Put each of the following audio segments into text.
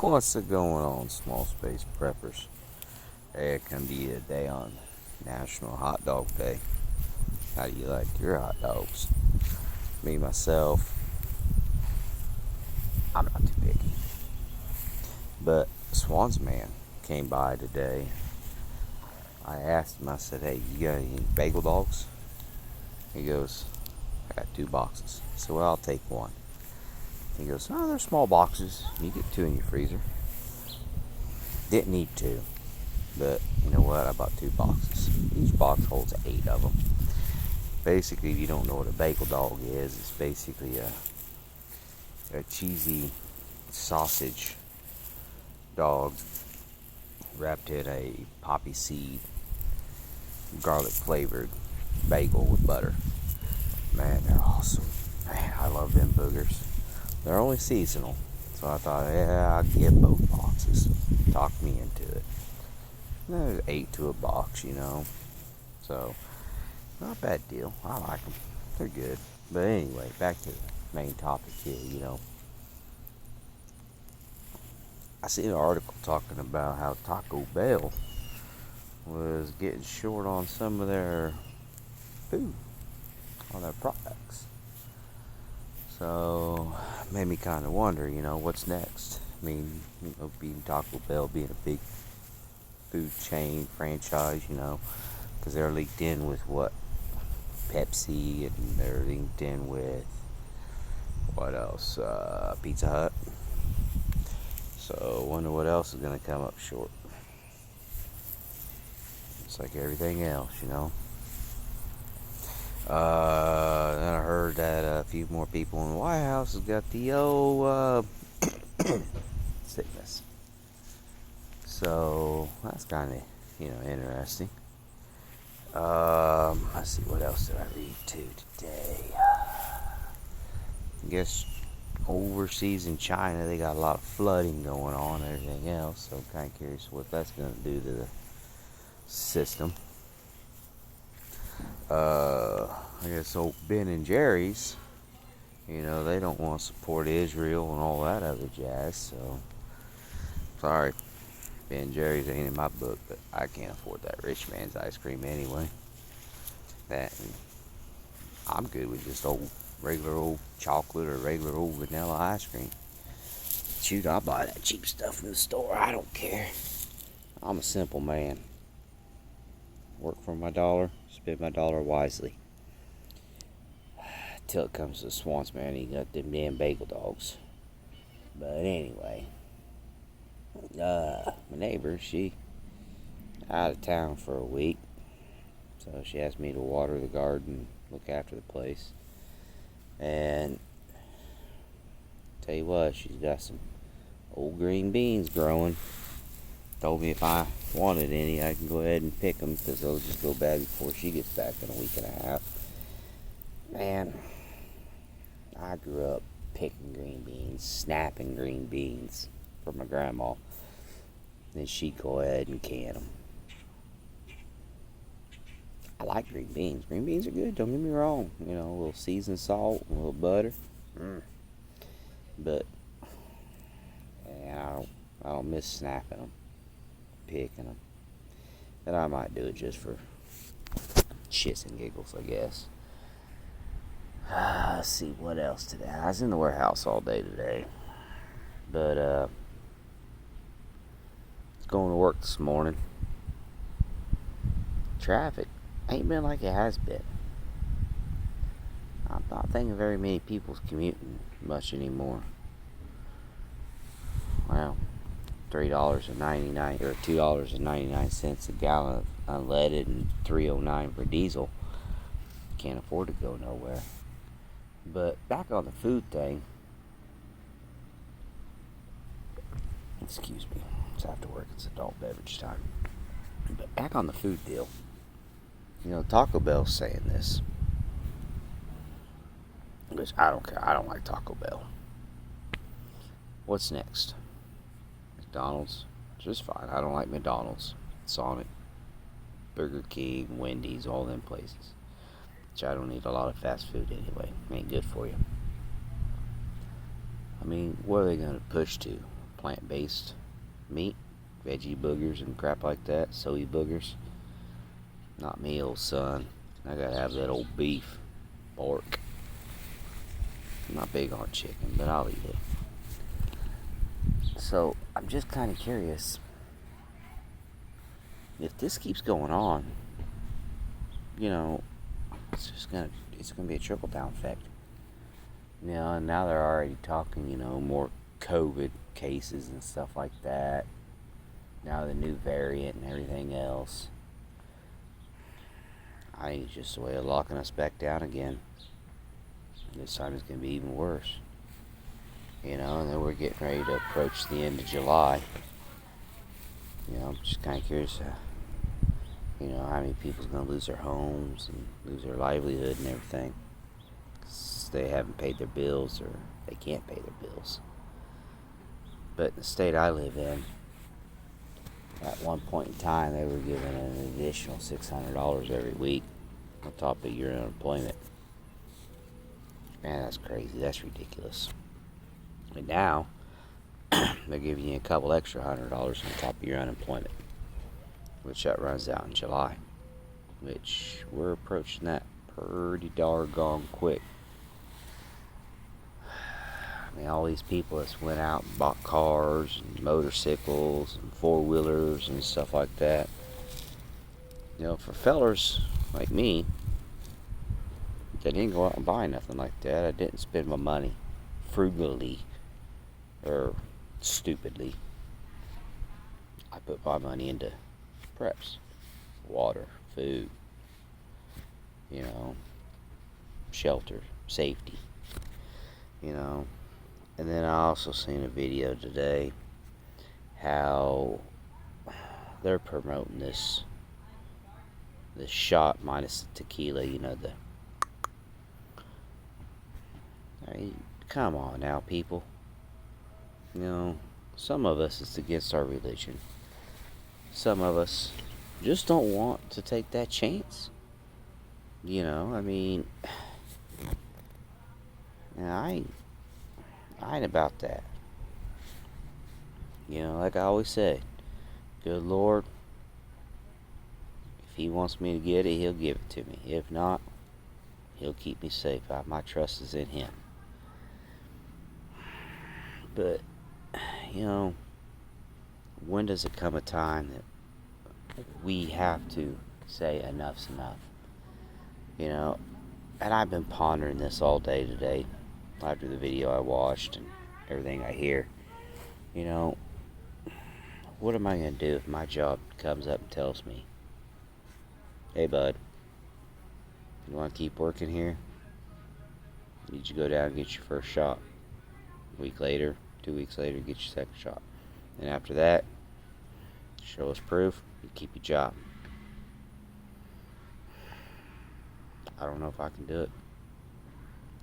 What's it going on, small space preppers? Hey, it can be a day on National Hot Dog Day. How do you like your hot dogs? Me, myself, I'm not too picky. But Swans Man came by today. I asked him, I said, hey, you got any bagel dogs? He goes, I got 2 boxes. I said, well, I'll take one. He goes, oh, they're small boxes. You get 2 in your freezer. Didn't need 2. But you know what? I bought 2 boxes. Each box holds 8 of them. Basically, if you don't know what a bagel dog is, it's basically a cheesy sausage dog wrapped in a poppy seed, garlic flavored bagel with butter. Man, they're awesome. Man, I love them boogers. They're only seasonal, so I thought, yeah, I'll get both boxes. Talk me into it. And there's 8 to a box, So, not a bad deal. I like them. They're good. But anyway, back to the main topic here, I seen an article talking about how Taco Bell was getting short on some of their food, on their products. So, made me kind of wonder, what's next? I mean, being Taco Bell being a big food chain franchise, because they're linked in with what? Pepsi, and they're linked in with what else? Pizza Hut. So, wonder what else is going to come up short. It's like everything else, Then I heard that a few more people in the White House has got the old sickness. So that's kind of interesting. Let's see, what else did I read today? I guess overseas in China they got a lot of flooding going on and everything else. So I'm kind of curious what that's going to do to the system. I guess old Ben and Jerry's, they don't want to support Israel and all that other jazz. So sorry, Ben and Jerry's ain't in my book, but I can't afford that rich man's ice cream anyway. That, and I'm good with just regular old chocolate or regular old vanilla ice cream. Shoot, I'll buy that cheap stuff in the store. I don't care. I'm a simple man. Work for my dollar, spend my dollar wisely. Till it comes to the Swans Man, he got them damn bagel dogs. But anyway, my neighbor, she out of town for a week, so she asked me to water the garden, look after the place, and tell you what, she's got some old green beans growing. Told me if I wanted any, I can go ahead and pick them, because they'll just go bad before she gets back in a week and a half. Man, I grew up picking green beans, snapping green beans for my grandma. Then she'd go ahead and can them. I like green beans. Green beans are good, don't get me wrong. A little seasoned salt, a little butter. But I don't miss snapping them, picking them. And I might do it just for shits and giggles, I guess. Let's see, what else today? I was in the warehouse all day today. But, going to work this morning. Traffic ain't been like it has been. I'm not thinking very many people's commuting much anymore. Well, $3.99 or $2.99 a gallon of unleaded and $3.09 for diesel. Can't afford to go nowhere. But back on the food thing. Excuse me. It's after work. It's adult beverage time. But back on the food deal. Taco Bell's saying this. Which I don't care. I don't like Taco Bell. What's next? McDonald's? Just fine. I don't like McDonald's. Sonic, Burger King, Wendy's, all them places. Which I don't eat a lot of fast food anyway. Ain't good for you. I mean, what are they going to push to? plant-based meat, veggie boogers and crap like that, soy boogers. Not me, old son. I gotta have that old beef, pork. I'm not big on chicken, but I'll eat it. So I'm just kind of curious if this keeps going on. It's gonna be a trickle down effect. And now they're already talking, more COVID cases and stuff like that. Now the new variant and everything else. I think it's just a way of locking us back down again. This time it's going to be even worse. And then we're getting ready to approach the end of July. I'm just kind of curious, how many people's going to lose their homes and lose their livelihood and everything. 'Cause they haven't paid their bills or they can't pay their bills. But in the state I live in, at one point in time, they were giving an additional $600 every week on top of your unemployment. Man, that's crazy. That's ridiculous. And now, they're giving you a couple extra $100 on top of your unemployment, which that runs out in July, which we're approaching that pretty doggone quick. I mean, all these people that's went out and bought cars and motorcycles and four-wheelers and stuff like that. For fellers like me that didn't go out and buy nothing like that, I didn't spend my money frugally or stupidly. I put my money into preps, water, food, shelter, safety, And then I also seen a video today how they're promoting this shot minus the tequila, I mean, come on now, people. Some of us it's against our religion. Some of us just don't want to take that chance. I mean, I ain't about that. Like I always say, good Lord, if He wants me to get it, He'll give it to me. If not, He'll keep me safe. My trust is in Him. But, when does it come a time that we have to say enough's enough? And I've been pondering this all day today after the video I watched and everything I hear. What am I going to do if my job comes up and tells me, hey bud, you want to keep working here? You need to go down and get your first shot. A week later, 2 weeks later, get your second shot. And after that, show us proof, you keep your job. I don't know if I can do it.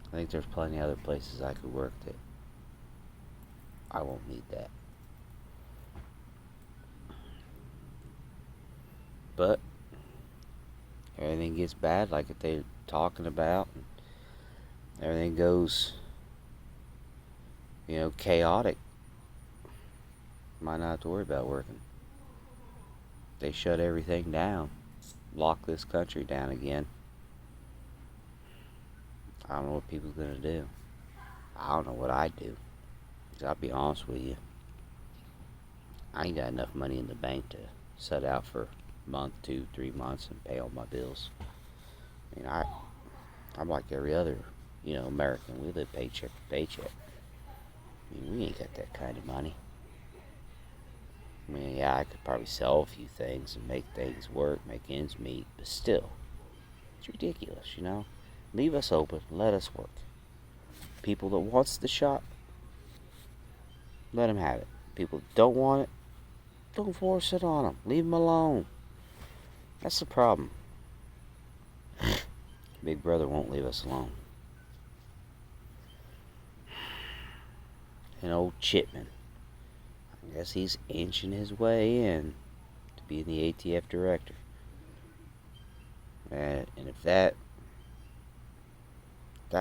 I think there's plenty of other places I could work that I won't need that. But everything gets bad like what they're talking about. Everything goes, chaotic. Might not have to worry about working. They shut everything down. Lock this country down again. I don't know what people's going to do. I don't know what I'd do. 'Cause I'll be honest with you. I ain't got enough money in the bank to set out for a month, 2, 3 months and pay all my bills. I mean, I'm like every other, American. We live paycheck to paycheck. I mean, we ain't got that kind of money. I mean, yeah, I could probably sell a few things and make things work, make ends meet, but still, it's ridiculous, Leave us open, let us work. People that wants the shot, let them have it. People that don't want it, don't force it on them. Leave them alone. That's the problem. Big Brother won't leave us alone. And old Chipman, I guess he's inching his way in to being the ATF director. And if that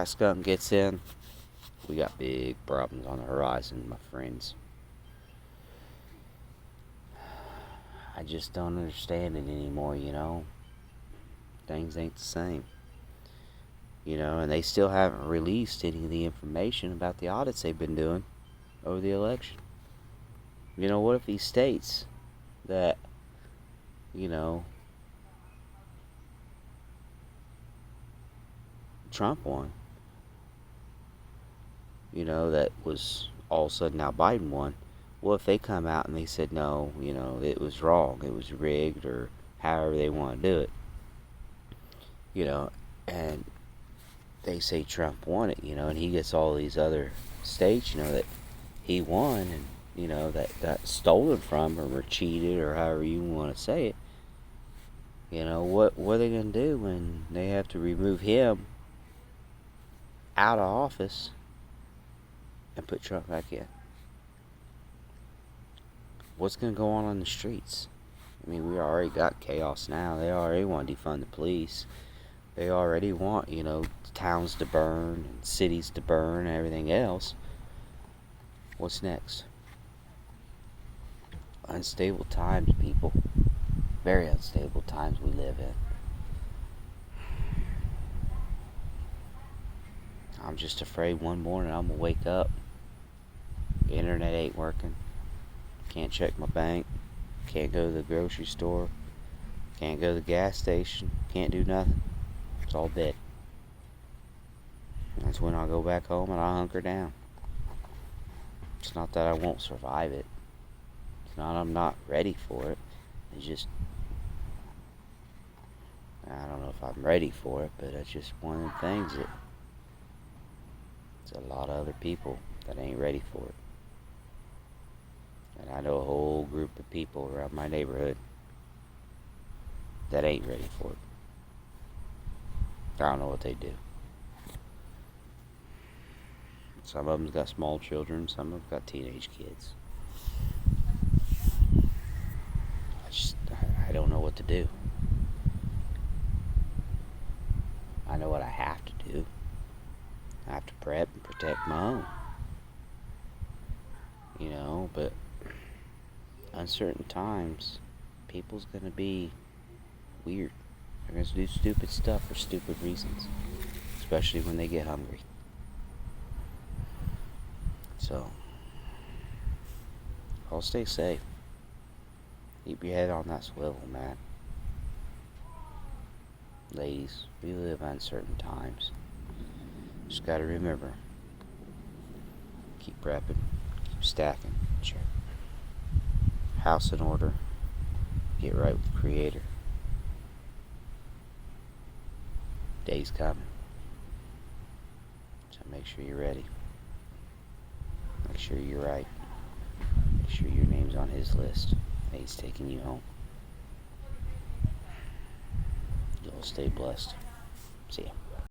skunk gets in, we got big problems on the horizon, my friends. I just don't understand it anymore, you know? Things ain't the same. You know, and they still haven't released any of the information about the audits they've been doing over the election. You know, what if he states that, you know, Trump won? You know, that was all of a sudden now Biden won. What if they come out and they said, no, you know, it was wrong, it was rigged, or however they want to do it? You know, and they say Trump won it, you know, and he gets all these other states, you know, that he won, and, you know, that got stolen from, or were cheated, or however you want to say it. You know, what are they going to do when they have to remove him out of office and put Trump back in? What's going to go on the streets? I mean, we already got chaos now. They already want to defund the police. They already want, you know, towns to burn, and cities to burn, and everything else. What's next? Unstable times, people. Very unstable times we live in. I'm just afraid one morning I'm going to wake up. The internet ain't working. Can't check my bank. Can't go to the grocery store. Can't go to the gas station. Can't do nothing. It's all dead. That's when I'll go back home and I'll hunker down. It's not that I won't survive it. It's not I'm not ready for it. It's just, I don't know if I'm ready for it, but it's just one of the things that there's a lot of other people that ain't ready for it. And I know a whole group of people around my neighborhood that ain't ready for it. I don't know what they do. Some of them's got small children, some of them got teenage kids. I don't know what to do. I know what I have to do. I have to prep and protect my own. You know, but uncertain times, people's gonna be weird. They're gonna do stupid stuff for stupid reasons, especially when they get hungry. So, I'll stay safe. Keep your head on that swivel, man. Ladies, we live uncertain times. Just gotta remember, keep prepping, keep stacking, get your house in order, get right with the Creator. Day's coming. So make sure you're ready. Make sure you're right. Make sure your name's on His list. And He's taking you home. You'll stay blessed. See ya.